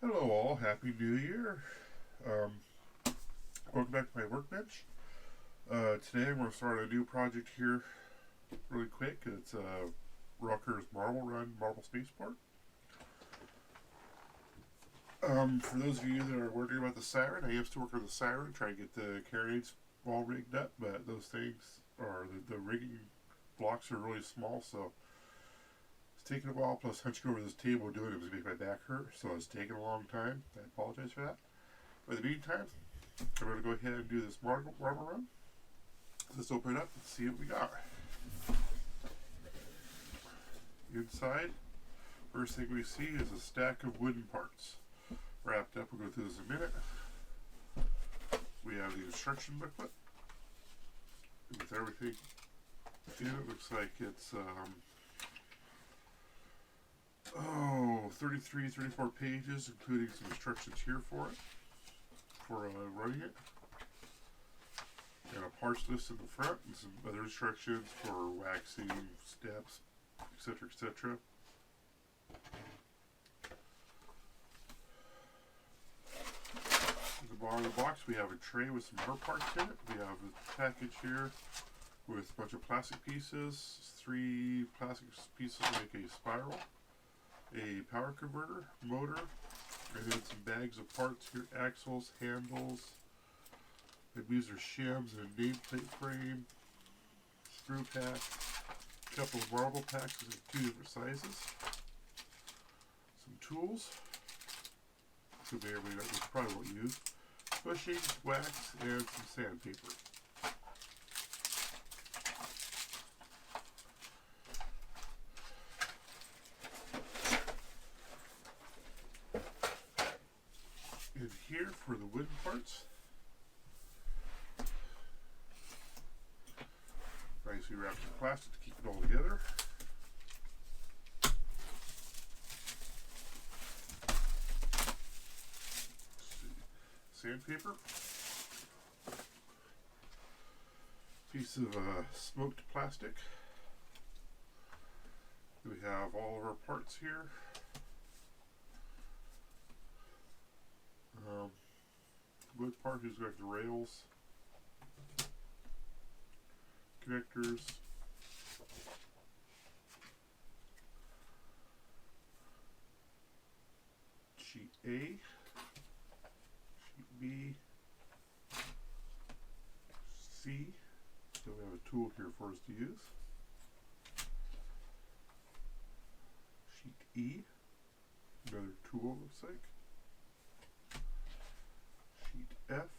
Hello all, Happy New Year. Um, Welcome back to my workbench. Today I'm going to start a new project here really quick. It's ROKR's Marble Run Marble Spaceport. For those of you that are wondering about the siren, I am still working on the siren, trying to get the carriage all rigged up, but those things are, the rigging blocks are really small, so it's taking a while, plus hunching over this table doing it was making my back hurt, so it's taking a long time. I apologize for that. But in the meantime, I'm going to go ahead and do this marble run. Let's open it up and see what we got. Inside, first thing we see is a stack of wooden parts. Wrapped up, we'll go through this in a minute. We have the instruction booklet with everything in it. Looks like it's 33, 34 pages, including some instructions here for it, for running it. And a parts list in the front, and some other instructions for waxing, steps, etc., etc. At the bottom of the box, we have a tray with some rubber parts in it. We have a package here with a bunch of plastic pieces. 3 plastic pieces make a spiral, a power converter, motor, and then some bags of parts here, axles, handles. These are shims and a nameplate frame, screw pack, a couple of marble packs in 2 different sizes, some tools, so may or may not, which probably won't use, bushing, wax, and some sandpaper. In here for the wooden parts, nicely wrapped in plastic to keep it all together. Sandpaper. Piece of smoked plastic. We have all of our parts here. Wood part is going to the rails, connectors, sheet A, sheet B, C. So we have a tool here for us to use. Sheet E, another tool looks like. Sheet F.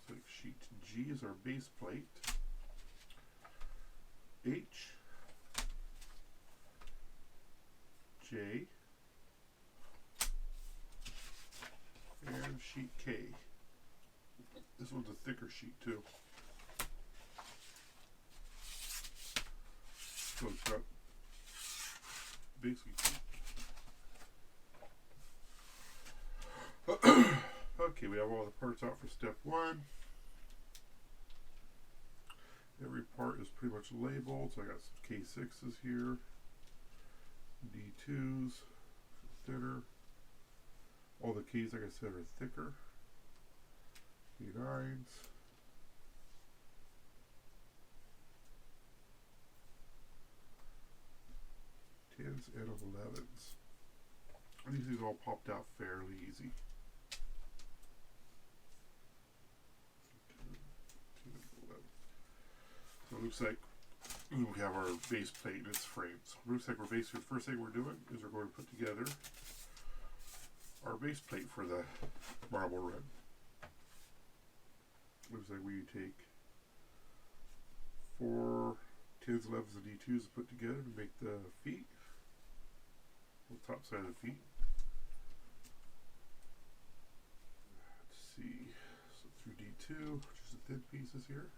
So sheet G is our base plate. H, J, and sheet K. This one's a thicker sheet too. So it's got basically okay, we have all the parts out for step 1. Every part is pretty much labeled, so I got some K6s here, D2s, thinner. All the Ks, like I said, are thicker. K9s. Tens and 11s. These things all popped out fairly easy. So it looks like we have our base plate and its frame. So it looks like we're basically, the first thing we're doing is we're going to put together our base plate for the marble run. Looks like we take 4 10s, 11s, and D2s to put together to make the feet, the top side of the feet. Let's see, so through D2, just the thin pieces here.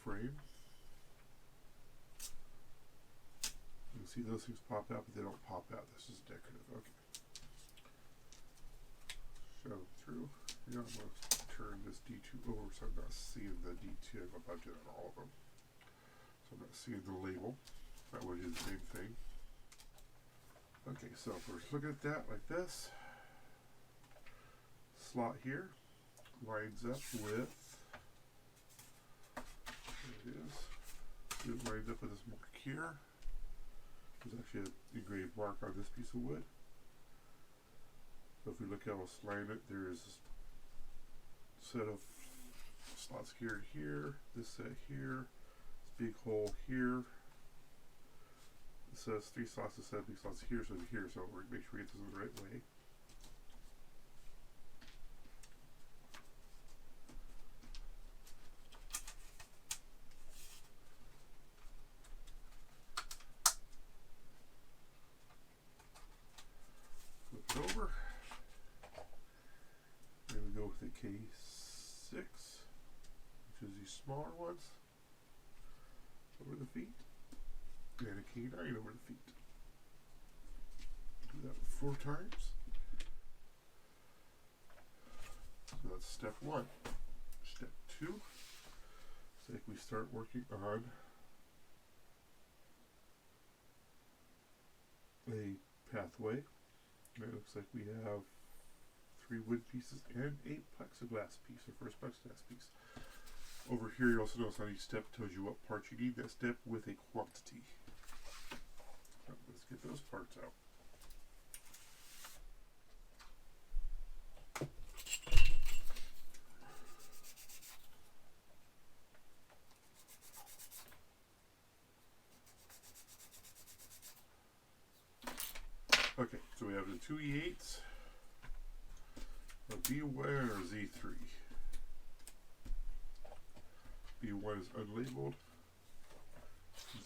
frame. You can see those things pop out, but they don't pop out. This is decorative. Okay. Show through. Yeah, I'm going to turn this D2 over so I'm not seeing the D2. I'm about to do that on all of them. So I'm not seeing the label. That would do the same thing. Okay, so if we're looking at that like this, slot here lines up with, there it is. So it lines up with this mark here. There's actually an engraved mark on this piece of wood. So if we look how we'll line it, there's a set of slots here and here, this set here, this big hole here. It says 3 slots, this set of big slots here, so here, so we're make sure we get this in the right way. Flip it over. Then we go with the K6, which is these smaller ones, over the feet, and a K9 over the feet. Do that 4 times. So that's step 1. Step 2, it's like we start working on a pathway. And it looks like we have 3 wood pieces and a plexiglass piece, our first plexiglass piece. Over here you also notice on each step tells you what parts you need that step with a quantity. So let's get those parts out. Okay, so we have the 2 E8s, a B1 or a Z3. B1 is unlabeled.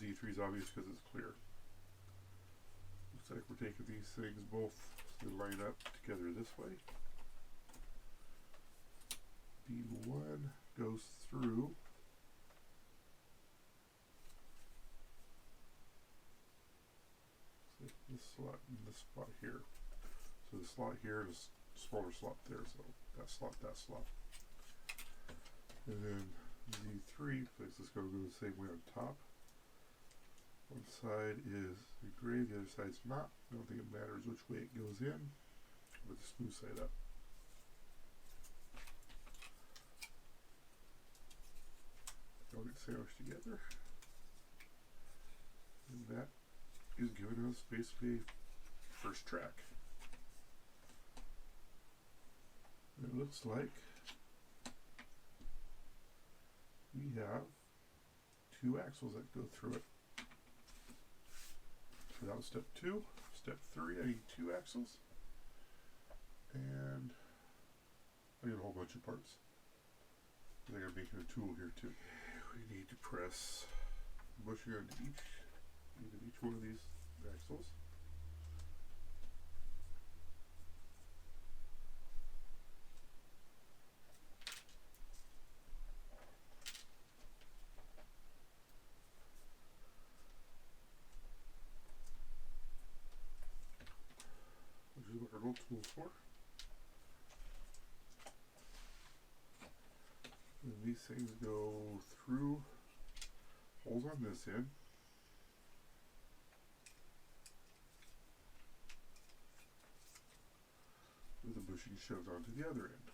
Z3 is obvious because it's clear. Looks like we're taking these things both to line up together this way. B1 goes through this slot and this spot here. So the slot here is a smaller slot there, so that slot, that slot. And then Z3, because it's going to go the same way on top. One side is engraved, the other side's not. I don't think it matters which way it goes in, with the smooth side up. All get sandwiched together. And that is giving us basically first track. And it looks like we have 2 axles that go through it. So that was step 2. Step 3, I need 2 axles. And I need a whole bunch of parts. I think I'm making a tool here too. We need to press bushing onto each one of these axles. Which is what our little tool's for. And these things go through holes on this end. With the bushing shoved onto the other end.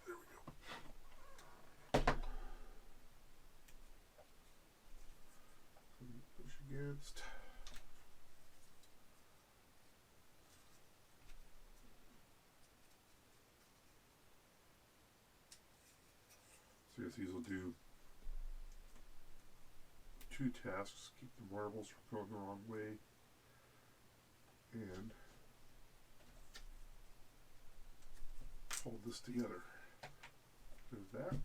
There we go. Push against. So yes, these will do 2 tasks, keep the marbles from going the wrong way, and hold this together. There's that.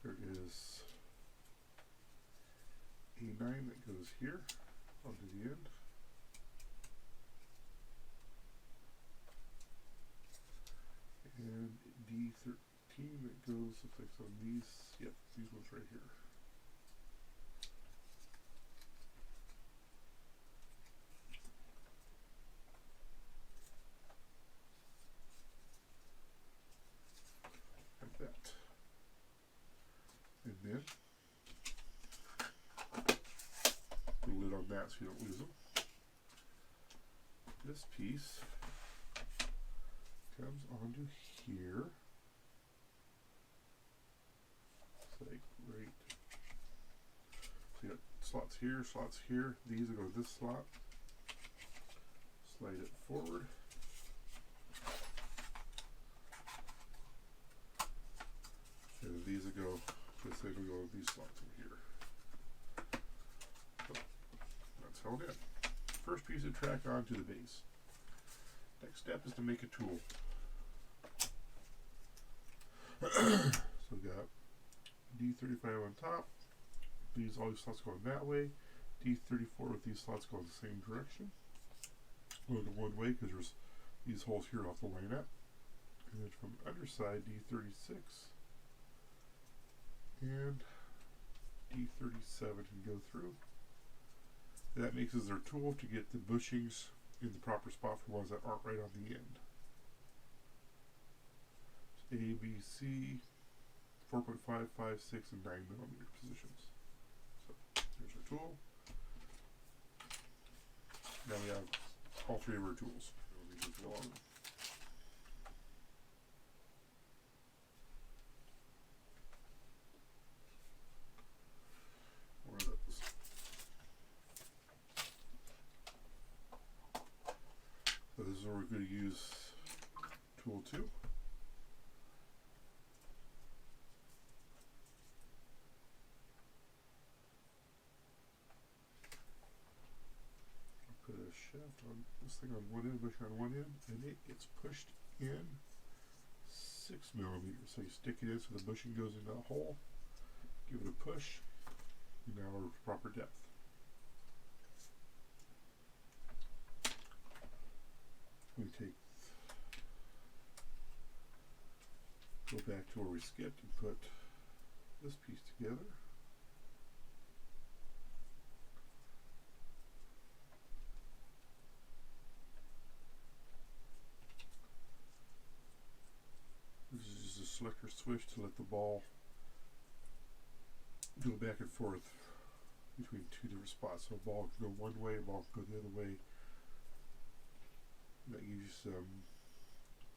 There is a 9 that goes here onto the end. 14 that goes, looks like on these, yep, these ones right here. Like that. And then put a lid on that so you don't lose them. This piece comes onto here. It's like right. So you got slots here, slots here. These will go to this slot. Slide it forward. And these will go, this thing will go to these slots over here. So that's held in. First piece of track onto the base. Next step is to make a tool. So we got D35 on top. These all these slots going that way. D34 with these slots going the same direction. Going to one way because there's these holes here off the line up. And then from the underside, D36 and D37 can go through. That makes us our tool to get the bushings in the proper spot for ones that aren't right on the end. So A, B, C, 4.5, 5, 6, and 9 millimeter positions. So here's our tool. Now we have all three of our tools. One of those. So this is where we're going to use tool 2. Put a shaft on this thing on one end, bush on one end, and it gets pushed in 6 millimeters. So you stick it in so the bushing goes into that hole, give it a push, and now we're proper depth. We go back to where we skipped and put this piece together. This is just a selector switch to let the ball go back and forth between two different spots. So a ball can go one way, a ball can go the other way. That gives you some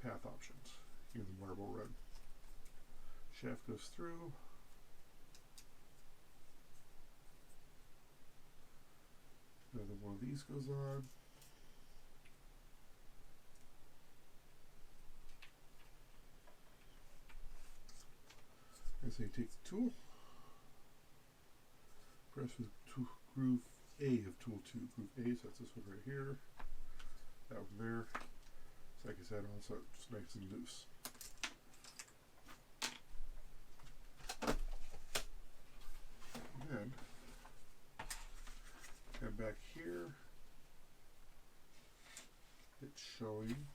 path options in the marble run. Shaft goes through. Another one of these goes on. And so you take the tool, press with groove A of tool 2. Groove A, so that's this one right here. That one there. So like I said, also just nice and loose. And then come back here. It's showing.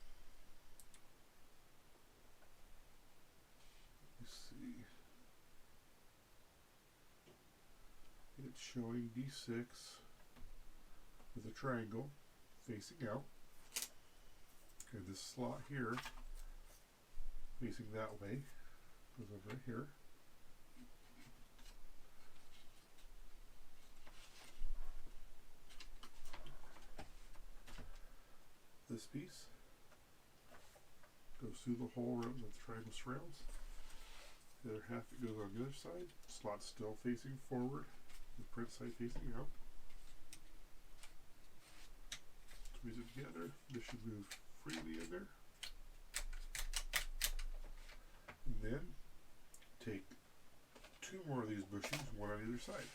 Let's see. It's showing D6 with a triangle facing out. Okay, this slot here facing that way goes over here. This piece goes through the hole around that the triangle surrounds. The other half that goes on the other side. Slot's still facing forward, the print side facing out. Squeeze it together. This should move freely in there. And then take 2 more of these bushings, one on either side.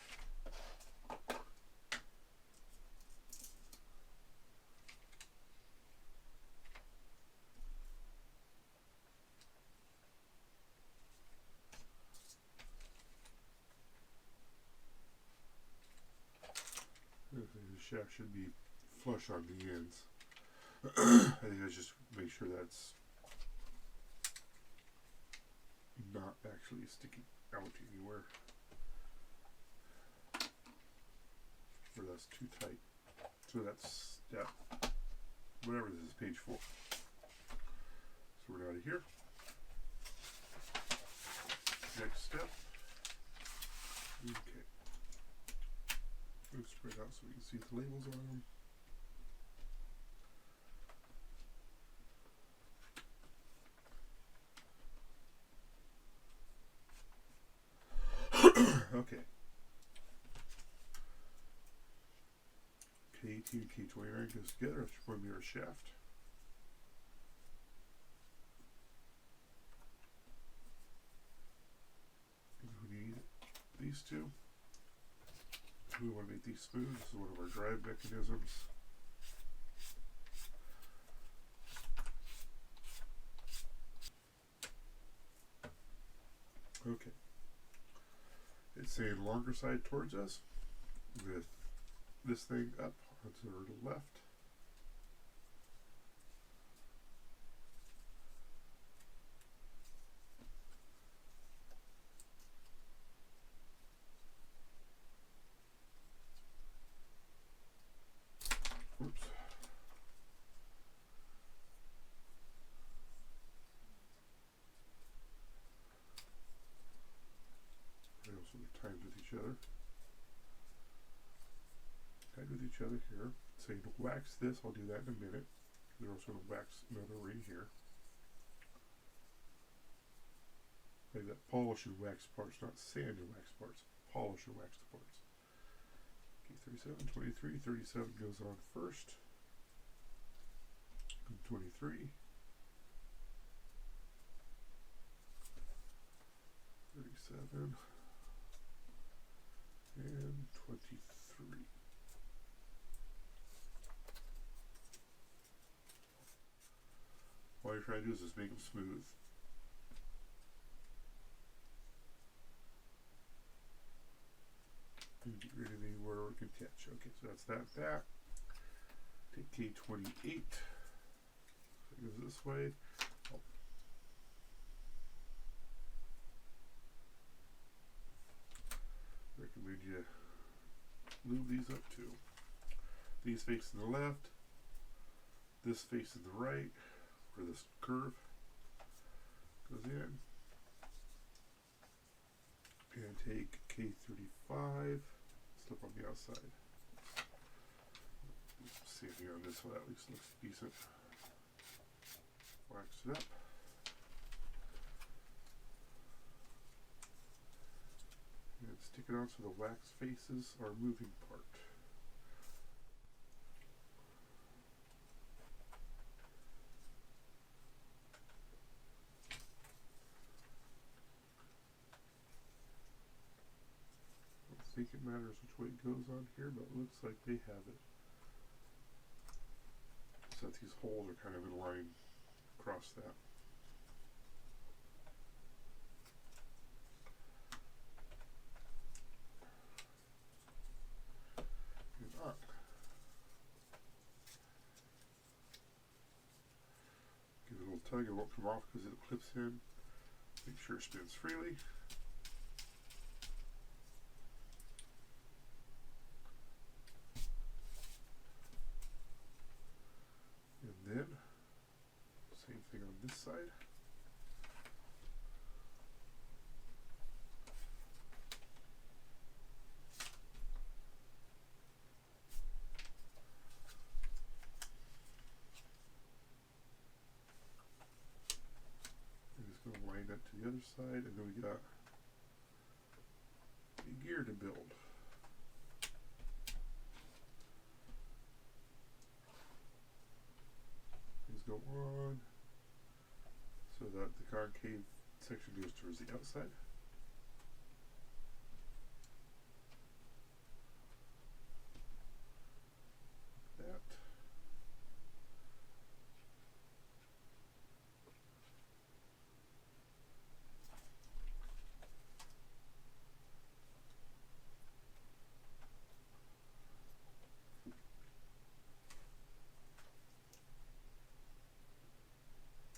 The shaft should be flush on the ends. I think I just make sure that's actually sticking out anywhere where that's too tight. So that's step, whatever this is, page 4. So we're out of here. Next step. Okay. Move spread out so we can see the labels on them. Okay. K18 and K29 goes together. That's going to be our shaft. We need these two. We want to make these smooth. This is one of our drive mechanisms. Okay. It's saying longer side towards us with this thing up onto the left. Oops. They also timed with each other. Tied with each other here. Say to wax this, I'll do that in a minute. They're also going to wax another right here. Like that polish and wax parts, not sand and wax parts. Polish and wax the parts. Okay, 37, 23, 37 goes on first. 23. 37. And 23. All you're trying to do is just make them smooth. And get rid of anywhere we can catch. Okay, so that's that. Take K28. So it goes this way. Oh. Recommend you lube these up too. These facing the left. This facing the right. Where this curve goes in. And take K35, slip on the outside. Sanding on this one at least looks decent. Wax it up. And stick it on so the wax faces our moving part. I think it matters which way it goes on here, but it looks like they have it. So that these holes are kind of in line across that. And up. Give it a little tug, it won't come off because it clips in. Make sure it spins freely. And then, same thing on this side. I'm just going to line up to the other side, and then we got a gear to build. Go on so that the concave section goes towards the outside. That.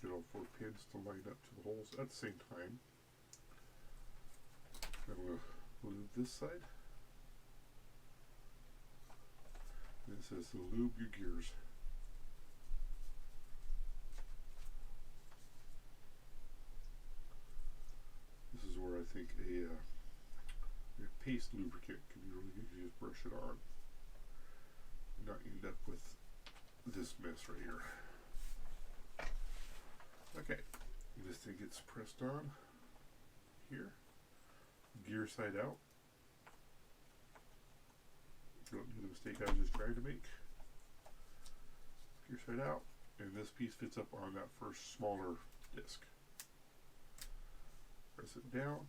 Get all 4 pins to line up to the holes at the same time. I'm going to lube this side. And it says to lube your gears. This is where I think a paste lubricant can be really good. You just brush it on, and not end up with this mess right here. Okay, this thing gets pressed on here, gear side out. Don't do the mistake I was just trying to make. Gear side out, and this piece fits up on that first smaller disc. Press it down,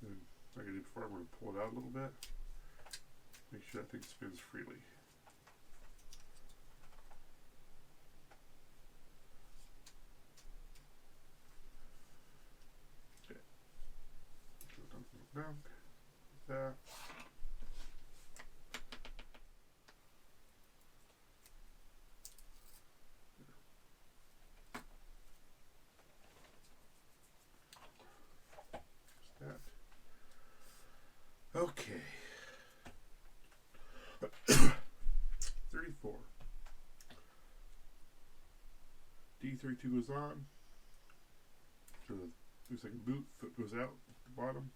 and like I did before, I'm going to pull it out a little bit. Make sure that thing spins freely. Okay. Go down, like that. Okay. 34. D32 goes on. So looks like a boot, foot goes out at the bottom.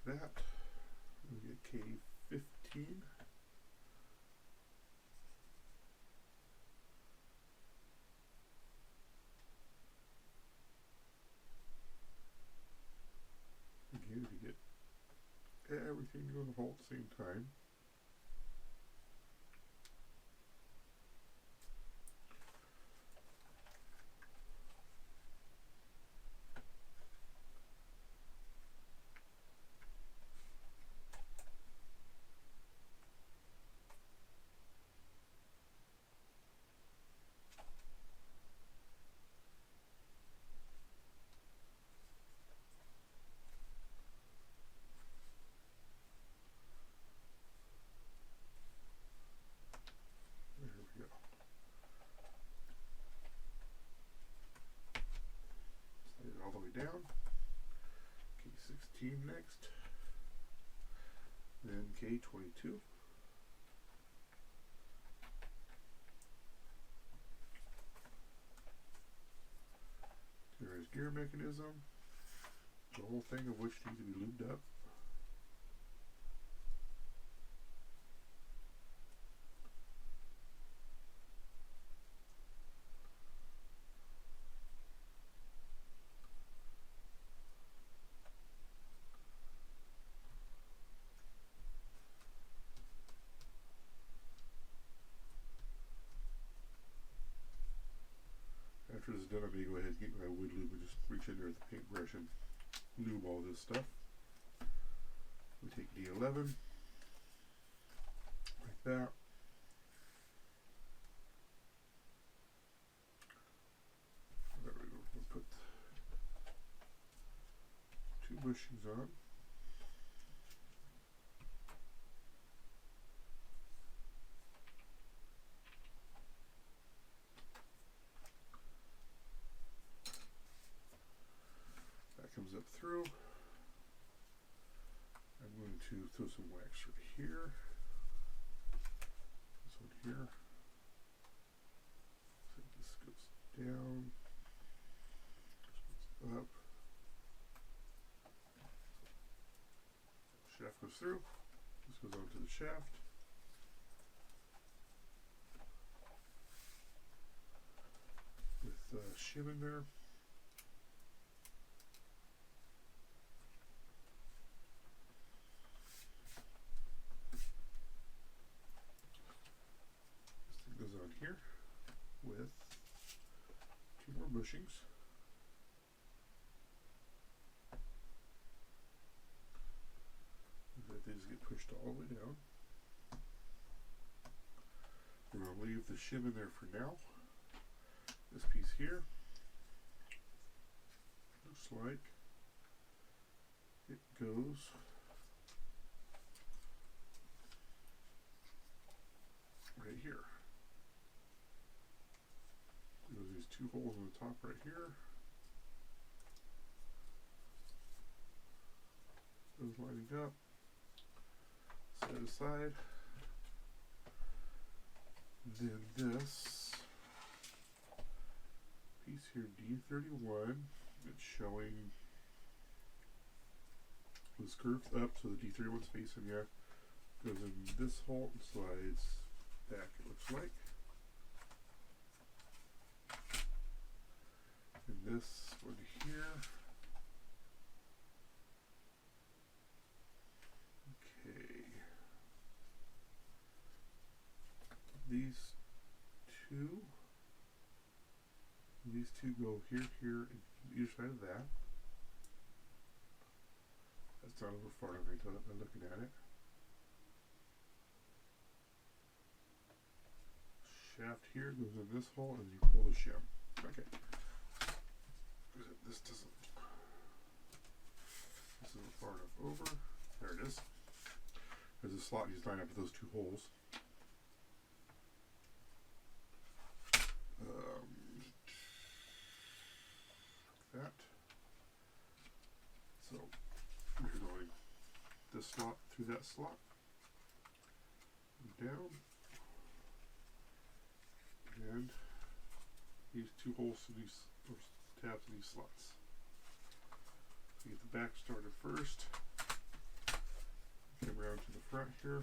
That. We get K15. Again, if you get everything to go in the hole at the same time. Down. K16 next. Then K22. There's gear mechanism. The whole thing of which needs to be lubed up. After this is done, I'm going to go ahead and get my wood lube and just reach in there with the paintbrush and lube all this stuff. We take D11, like that. There we go. We'll put 2 bushings on. Comes up through. I'm going to throw some wax right here. This one here. So this goes down. This goes up. Shaft goes through. This goes onto the shaft. With shim in there. On here with 2 more bushings. That they just get pushed all the way down. We're going to leave the shim in there for now. This piece here looks like it goes right here. 2 holes on the top right here. Those lining up. Set aside. Then this piece here, D31, it's showing was curved up, so the D31's facing you. Goes in this hole and slides back, it looks like. And this one here. Okay. These two go here, and either side of that. That's not over far enough until I'm looking at it. Shaft here goes in this hole, and then you pull the shim. Okay. This isn't far enough over. There it is. There's a slot you line up with those 2 holes. Like that. So you're going this slot through that slot, and down, and these 2 holes to these tabs in these slots. So get the back started first. Come around to the front here.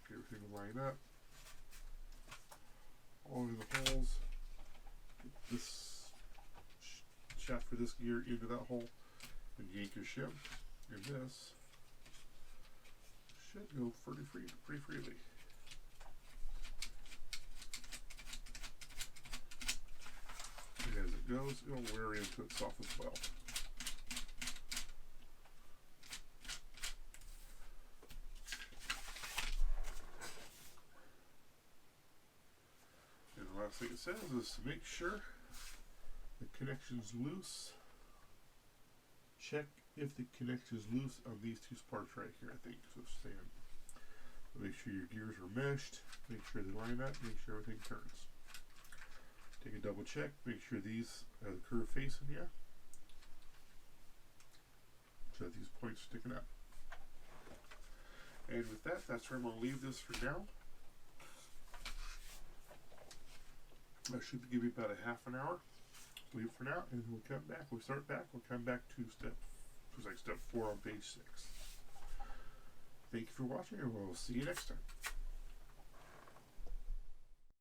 Get everything to line up. All in the holes. Get this shaft for this gear into that hole, and yank your shim. And this should go pretty freely. And as it goes, it'll wear into itself as well. And the last thing it says is to make sure the connection's loose. Check if the connection is loose on these 2 parts right here, I think. So stand. Make sure your gears are meshed. Make sure they line up. Make sure everything turns. Take a double check. Make sure these have the curve facing you. So that these points sticking up. And with that, that's where I'm going to leave this for now. I should give you about a half an hour. Leave it for now, and we'll come back. We'll start back. We'll come back to step 4 on page 6. Thank you for watching, and we'll see you next time.